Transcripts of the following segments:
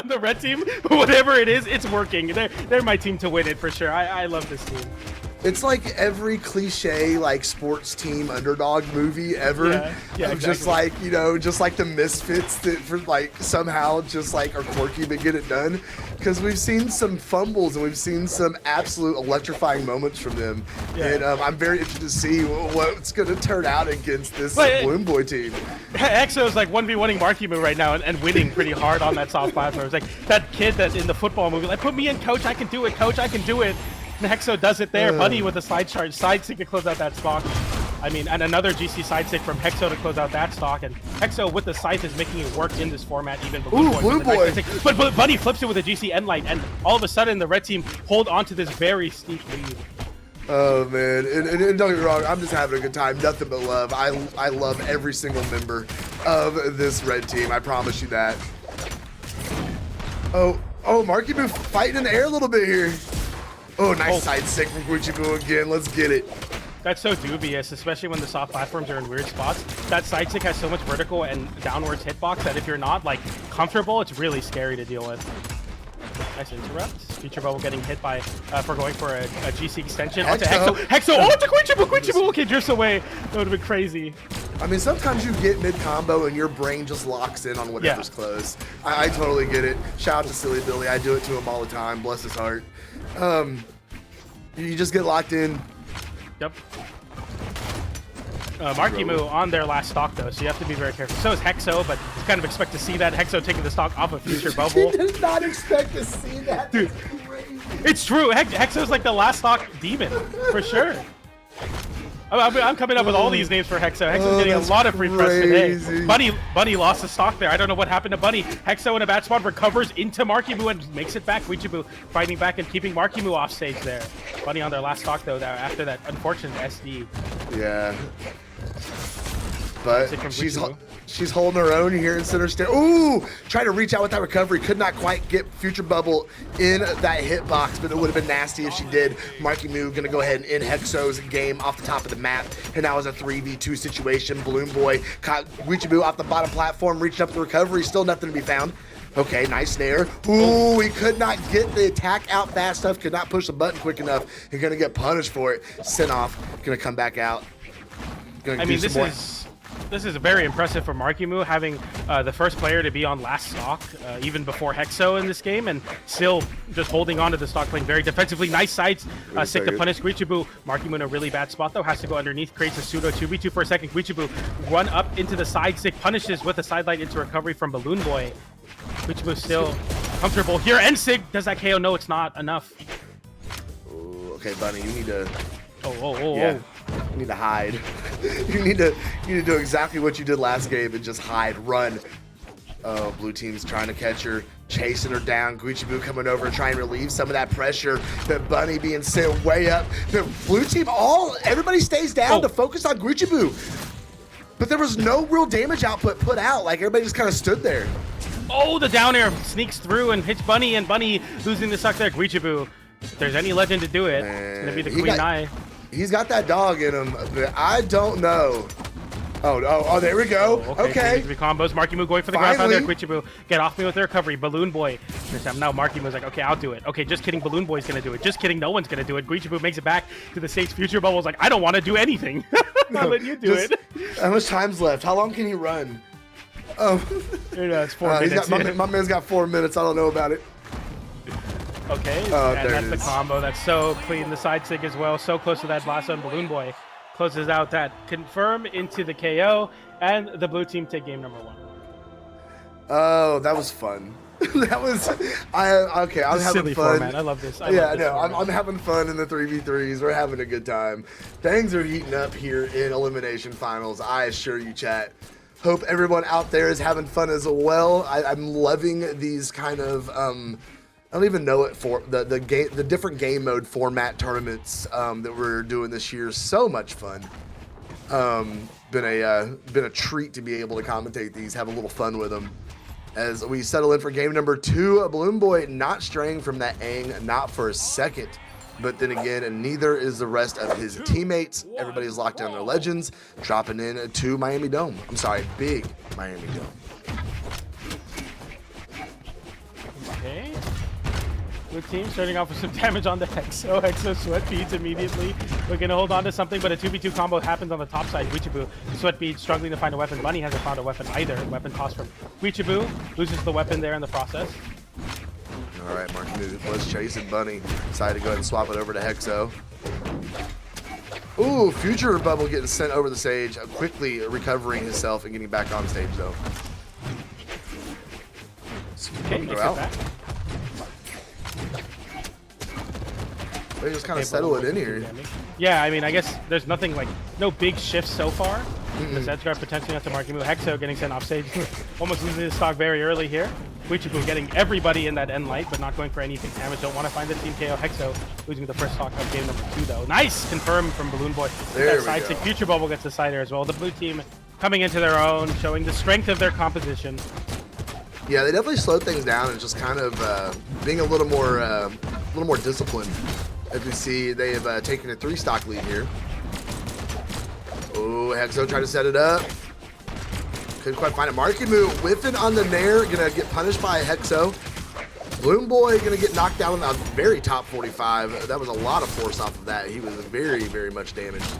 on the red team, but whatever it is, it's working. They're my team to win it for sure. I love this team. It's like every cliche like sports team underdog movie ever. Yeah, exactly. Just like, you know, just like the misfits that for like somehow just like are quirky but get it done. Because we've seen some fumbles and we've seen some absolute electrifying moments from them. Yeah. And I'm very interested to see what's going to turn out against this BalloonBoy team. Hexo is like 1v1ing Marckiemoo right now and winning pretty hard on that soft platform. It's like that kid that's in the football movie, like, put me in, coach, I can do it, coach, I can do it. And Hexo does it there. Bunny with a side stick to close out that stock. I mean, and another GC side stick from Hexo to close out that stock. And Hexo with the scythe is making it work in this format. Even BalloonBoy. But Bunny flips it with a GC end light, and all of a sudden the red team hold on to this very steep lead. Oh man, and don't get me wrong, I'm just having a good time. Nothing but love. I love every single member of this red team. I promise you that. Oh, Marckiemoo fighting in the air a little bit here. Oh, nice side stick from Guichabou again. Let's get it. That's so dubious, especially when the soft platforms are in weird spots. That side stick has so much vertical and downwards hitbox that if you're not like comfortable, it's really scary to deal with. Nice interrupt. Futurebubble getting hit by for going for a GC extension onto Hexo. Oh, to Guichabou. Okay, drifts away. That would have been crazy. I mean, sometimes you get mid-combo and your brain just locks in on whatever's close. I totally get it. Shout out to Silly Billy. I do it to him all the time. Bless his heart. You just get locked in. Yep. Marckiemoo on their last stock though, so you have to be very careful. So is Hexo, but you kind of expect to see that Hexo taking the stock off of Futurebubble. He did not expect to see that. Dude, it's true. Hexo's like the last stock demon for sure. I'm coming up with all these names for Hexo. Hexo's getting a lot of free press today. Bunny lost the stock there. I don't know what happened to Bunny. Hexo in a bad spot recovers into Marckiemoo and makes it back. Guichabou fighting back and keeping Marckiemoo off stage there. Bunny on their last stock though, after that unfortunate SD. Yeah. But she's holding her own here in center stage. Ooh! Trying to reach out with that recovery. Could not quite get Futurebubble in that hitbox, but it would have been nasty if she did. Marckiemoo gonna go ahead and end Hexo's game off the top of the map. And that was a 3v2 situation. BalloonBoy caught Guichabou off the bottom platform, reached up the recovery. Still nothing to be found. Okay, nice snare. Ooh, he could not get the attack out fast enough, could not push the button quick enough. He's gonna get punished for it. Sent off, gonna come back out. I mean, this is very impressive for Marckiemoo, having the first player to be on last stock, even before Hexo in this game, and still just holding on to the stock, playing very defensively. Nice sides, stick to punish Guichabou. Marckiemoo in a really bad spot, though, has to go underneath, creates a pseudo 2v2 for a second. Guichabou run up into the side stick, punishes with a sidelight into recovery from BalloonBoy. Guichabou still comfortable here, and Sig does that KO. No, it's not enough. Ooh, okay, Bunny, you need to... Oh. You need to hide. you need to do exactly what you did last game and just hide, run. Oh, blue team's trying to catch her, chasing her down. Guichabou coming over and trying to relieve some of that pressure. But Bunny being sent way up. The blue team, everybody stays down to focus on Guichabou. But there was no real damage output put out. Like, everybody just kind of stood there. Oh, the down air sneaks through and hits Bunny, and Bunny losing the suck there. Guichabou, if there's any legend to do it, it's going to be the Queen Eye. He's got that dog in him, but I don't know. Oh, there we go. Okay. Combos. Marckiemoo going for the ground pound there. Guichabou, get off me with the recovery. BalloonBoy. Now Marckiemoo's like, okay, I'll do it. Okay, just kidding. BalloonBoy's going to do it. Just kidding. No one's going to do it. Guichabou makes it back to the stage. Futurebubble's like, I don't want to do anything. I'll let you do it. How much time's left? How long can he run? Oh. It's 4 minutes. My man's got 4 minutes. I don't know about it. Okay, and that's the combo. That's so clean. The side stick as well. So close to that blast on BalloonBoy. Closes out that confirm into the KO, and the blue team take game number 1. Oh, that was fun. I was having fun. Format. I love this. I'm having fun in the 3v3s. We're having a good time. Things are heating up here in Elimination Finals. I assure you, chat. Hope everyone out there is having fun as well. I'm loving these kind of I don't even know it for the different game mode format tournaments that we're doing this year. So much fun. Been a treat to be able to commentate these, have a little fun with them. As we settle in for game number 2, BalloonBoy not straying from that Aang, not for a second. But then again, neither is the rest of his teammates. Everybody's locked down their legends, dropping in to Miami Dome. I'm sorry, big Miami Dome. Blue team starting off with some damage on the Hexo. Hexo sweat beads immediately. Looking to hold on to something, but a 2v2 combo happens on the top side. Guichabou, sweat beads struggling to find a weapon. Bunny hasn't found a weapon either. Weapon toss from Guichabou. Loses the weapon there in the process. All right, Marckiemoo was chasing Bunny. Decided to go ahead and swap it over to Hexo. Ooh, Futurebubble getting sent over the stage, quickly recovering himself and getting back on stage though. Okay, go out. They just kind of settle it in here. Yeah, I mean, I guess there's nothing like, no big shifts so far. This edge guard potentially not to Marckiemoo. Hexo getting sent off stage. Almost losing his stock very early here. Guichabou getting everybody in that end light, but not going for anything damage. Don't want to find the team KO. Hexo losing the first stock of game number 2, though. Nice! Confirmed from BalloonBoy. There we side go. stick. Futurebubble gets the cider as well. The blue team coming into their own, showing the strength of their composition. Yeah, they definitely slowed things down and just kind of being a little more disciplined. As we see, they have taken a 3-stock lead here. Oh, Hexo tried to set it up. Couldn't quite find it. Marckiemoo whiffing on the nair, gonna get punished by Hexo. BalloonBoy gonna get knocked down on the very top 45. That was a lot of force off of that. He was very, very much damaged.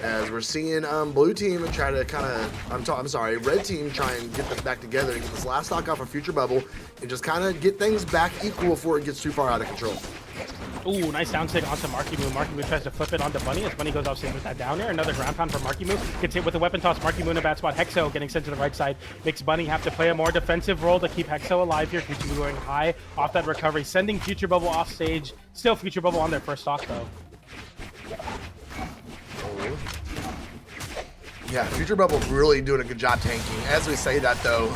As we're seeing blue team try to kind of, red team try and get this back together and get this last stock off of Futurebubble and just kind of get things back equal before it gets too far out of control. Ooh, nice down stick onto Marckiemoo. Marckiemoo tries to flip it onto Bunny as Bunny goes off stage with that down air. Another ground pound for Marckiemoo. Gets hit with a weapon toss. Marckiemoo in a bad spot. Hexo getting sent to the right side. Makes Bunny have to play a more defensive role to keep Hexo alive here. Guichabou going high off that recovery. Sending Futurebubble off stage. Still Futurebubble on their first stock though. Yeah, Futurebubble really doing a good job tanking. As we say that though,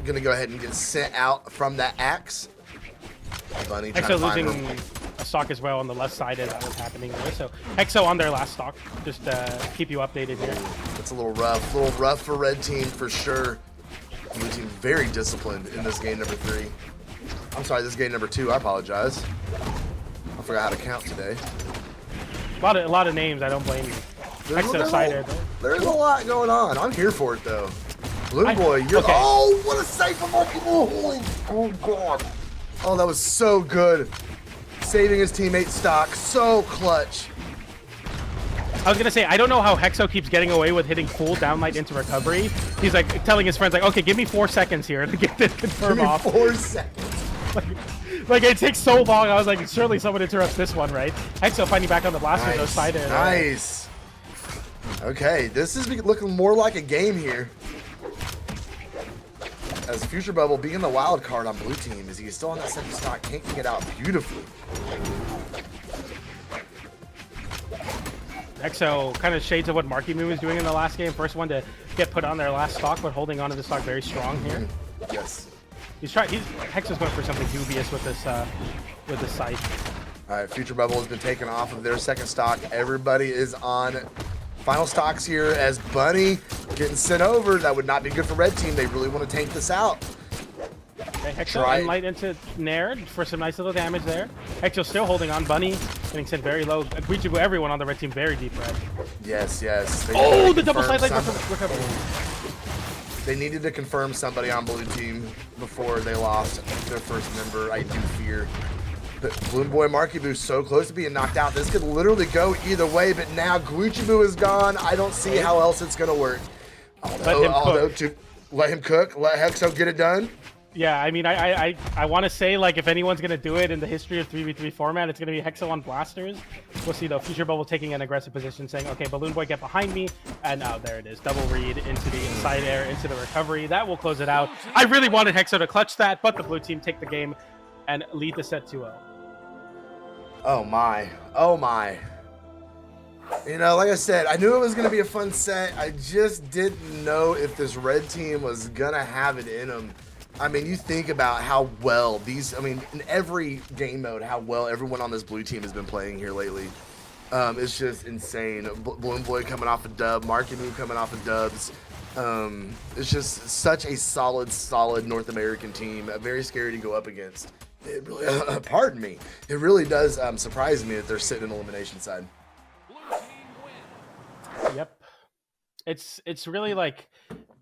going to go ahead and get sent out from that axe. Bunny trying to find losing a stock as well on the left side as that was happening there. So Hexo on their last stock. Just keep you updated here. It's a little rough for red team for sure. Blue team very disciplined in this game number 3. I'm sorry, this game number 2. I apologize. I forgot how to count today. A lot of names. I don't blame you. There's a lot going on. I'm here for it though. BalloonBoy, you're. Okay. Oh, what a save from Marckiemoo! Oh god. Oh, that was so good. Saving his teammate stock. So clutch. I was gonna say, I don't know how Hexo keeps getting away with hitting full downlight into recovery. He's like telling his friends, like, okay, give me 4 seconds here to get this confirm off. 4 seconds. Like it takes so long. I was like, surely someone interrupts this one, right? Hexo finding back on the blaster, no side air. Nice. Okay, this is looking more like a game here. As Futurebubble being the wild card on blue team, is he still on that second stock, tanking it out beautifully. Hexo kind of shades of what Marckiemoo was doing in the last game. First one to get put on their last stock, but holding on to the stock very strong here. Yes. Hexo's going for something dubious with this site. All right, Futurebubble has been taken off of their second stock. Everybody is on final stocks here as Bunny getting sent over. That would not be good for red team. They really want to tank this out. Okay, Hexo light into Nair for some nice little damage there. Hexo still holding on. Bunny getting sent very low. Guichabou, everyone on the red team very deep red. Yes, yes. Oh, the double side light recovery. They needed to confirm somebody on blue team before they lost their first member, I do fear. But BalloonBoy Marckiemoo so close to being knocked out. This could literally go either way, but now Guichabou is gone. I don't see how else it's going to work. Let him cook. Let Hexo get it done. Yeah, I mean, I want to say, like, if anyone's going to do it in the history of 3v3 format, it's going to be Hexo on blasters. We'll see, though. Futurebubble taking an aggressive position, saying, okay, BalloonBoy, get behind me. And there it is. Double read into the inside air, into the recovery. That will close it out. I really wanted Hexo to clutch that, but the blue team take the game and lead the set 2-0. Oh, my. Oh, my. You know, like I said, I knew it was going to be a fun set. I just didn't know if this red team was going to have it in them. I mean, you think about how well in every game mode, how well everyone on this blue team has been playing here lately. It's just insane. BalloonBoy coming off a dub, Marckiemoo coming off of dubs. It's just such a solid North American team. Very scary to go up against. It really, pardon me. It really does surprise me that they're sitting in the elimination side. Yep. It's really like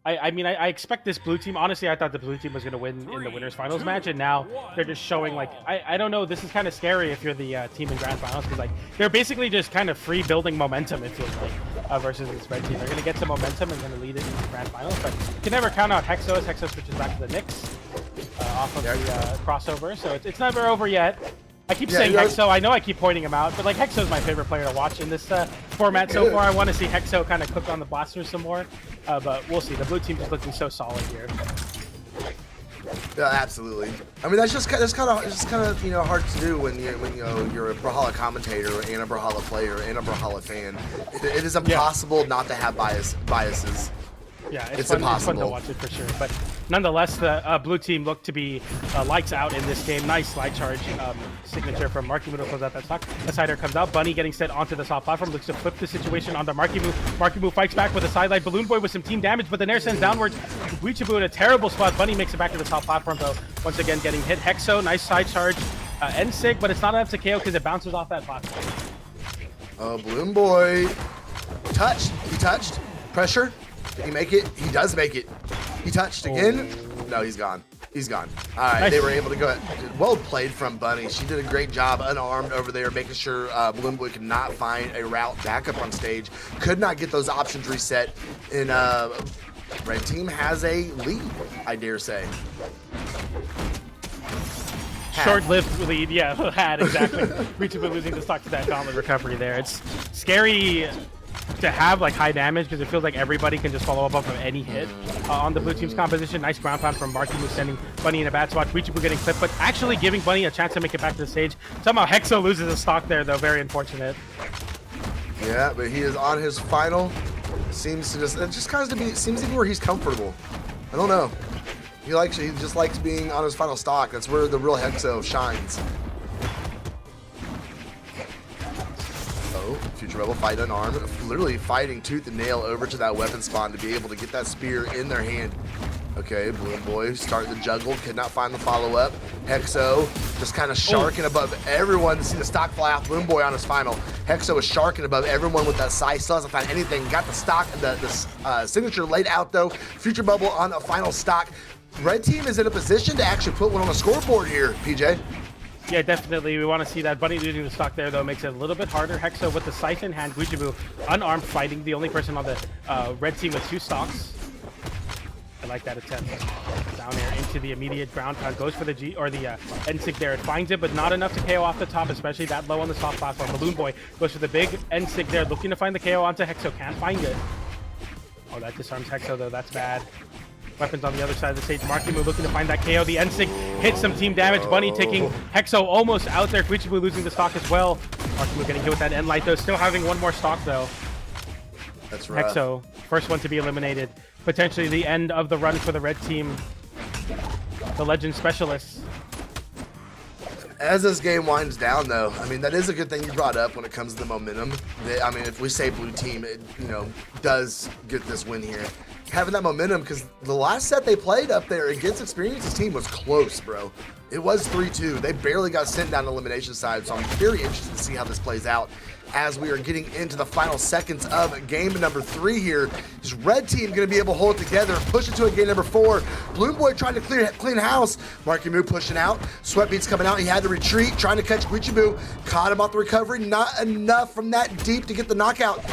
I mean, I expect this blue team. Honestly, I thought the blue team was going to win in the winners finals match, and now they're just showing like I don't know. This is kind of scary if you're the team in grand finals, because like they're basically just kind of free building momentum. It feels like versus this red team. They're going to get some momentum and going to lead it into the grand finals, but you can never count out Hexo as Hexo switches back to the Knicks off of the crossover. So it's never over yet. I keep saying Hexo. I know I keep pointing him out, but like Hexo's my favorite player to watch in this format so far. I want to see Hexo kind of cook on the blasters some more, but we'll see. The blue team is looking so solid here. Yeah, absolutely. I mean, that's kind of you know hard to do when you're a Brawlhalla commentator and a Brawlhalla player and a Brawlhalla fan. It is impossible not to have biases. Yeah, it's fun, it's fun to watch it for sure. But nonetheless, the blue team looked to be lights out in this game. Nice slide charge signature from Marckiemoo to close out that stock. A sider comes out. Bunny getting set onto the top platform. Looks to flip the situation onto Marckiemoo. Marckiemoo fights back with a sideline. BalloonBoy with some team damage, but the Nair sends downwards. Guichabou in a terrible spot. Bunny makes it back to the top platform, though. Once again, getting hit. Hexo, nice side charge. N-Sig, but it's not enough to KO because it bounces off that platform. Oh, BalloonBoy. Touched. He touched. Pressure. Did he make it? He does make it. He touched again. No, he's gone. He's gone. All right, nice. They were able to go ahead. Well played from Bunny. She did a great job unarmed over there, making sure BalloonBoy could not find a route back up on stage. Could not get those options reset. And red team has a lead, I dare say. Short-lived lead, yeah, had, exactly. Guichabou losing the stock to that gauntlet recovery there. It's scary to have like high damage because it feels like everybody can just follow up off of any hit on the blue team's composition. Nice ground pound from Marckiemoo, sending Bunny in a bad spot. Guichabou getting clipped, but actually giving Bunny a chance to make it back to the stage. Somehow Hexo loses a stock there, though. Very unfortunate. Yeah, but he is on his final. Seems to seems to be where he's comfortable. I don't know. He just likes being on his final stock. That's where the real Hexo shines. Futurebubble fight unarmed, literally fighting tooth and nail over to that weapon spawn to be able to get that spear in their hand. Okay, BalloonBoy starting to juggle, could not find the follow-up. Hexo just kind of sharking above everyone. See the stock fly off. BalloonBoy on his final. Hexo is sharking above everyone with that size. Still hasn't found anything. Got the stock, the signature laid out though. Futurebubble on a final stock. Red team is in a position to actually put one on the scoreboard here, PJ. Yeah, definitely. We want to see that. Bunny losing the stock there, though, makes it a little bit harder. Hexo with the scythe in hand. Guichabou unarmed, fighting the only person on the red team with 2 stocks. I like that attempt. Down there into the immediate ground pound. Goes for the N-Sig there. It finds it, but not enough to KO off the top, especially that low on the soft platform. BalloonBoy goes for the big N-Sig there, looking to find the KO onto Hexo. Can't find it. Oh, that disarms Hexo, though. That's bad. Weapons on the other side of the stage. Marckiemoo looking to find that KO. The N-Sig hits some team damage. Bunny taking Hexo almost out there. Guichabou losing the stock as well. Marckiemoo getting hit with that N-Light, though. Still having one more stock, though. That's right. Hexo, first one to be eliminated. Potentially the end of the run for the red team. The Legend Specialists. As this game winds down, though, I mean, that is a good thing you brought up when it comes to the momentum. I mean, if we say blue team, it, does get this win here. Having that momentum, because the last set they played up there against Experience's team was close, bro. It was 3-2. They barely got sent down the elimination side, so I'm very interested to see how this plays out as we are getting into the final seconds of game number 3 here. Is red team going to be able to hold it together, push it to a game number 4. BalloonBoy trying to clean house. Marckiemoo pushing out. Sweatbeat's coming out. He had to retreat, trying to catch Guichabou. Caught him off the recovery. Not enough from that deep to get the knockout.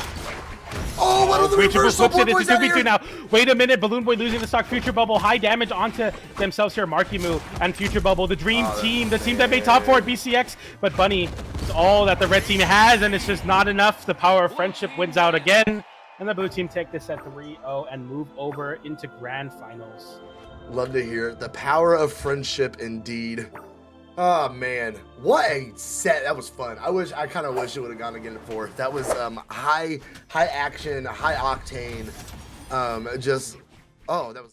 Oh, what are the reversal? Flips it. It's a 2v2 now. Wait a minute. BalloonBoy losing the stock. Futurebubble, high damage onto themselves here. Marckiemoo and Futurebubble, the dream team, the team that made top 4 at BCX. But Bunny is all that the red team has, and it's just not enough. The power of friendship wins out again. And the blue team take this at 3-0 and move over into grand finals. Love to hear it. The power of friendship indeed. Oh man, what a set. That was fun. I kind of wish it would have gone again at 4. That was high action, high octane. That was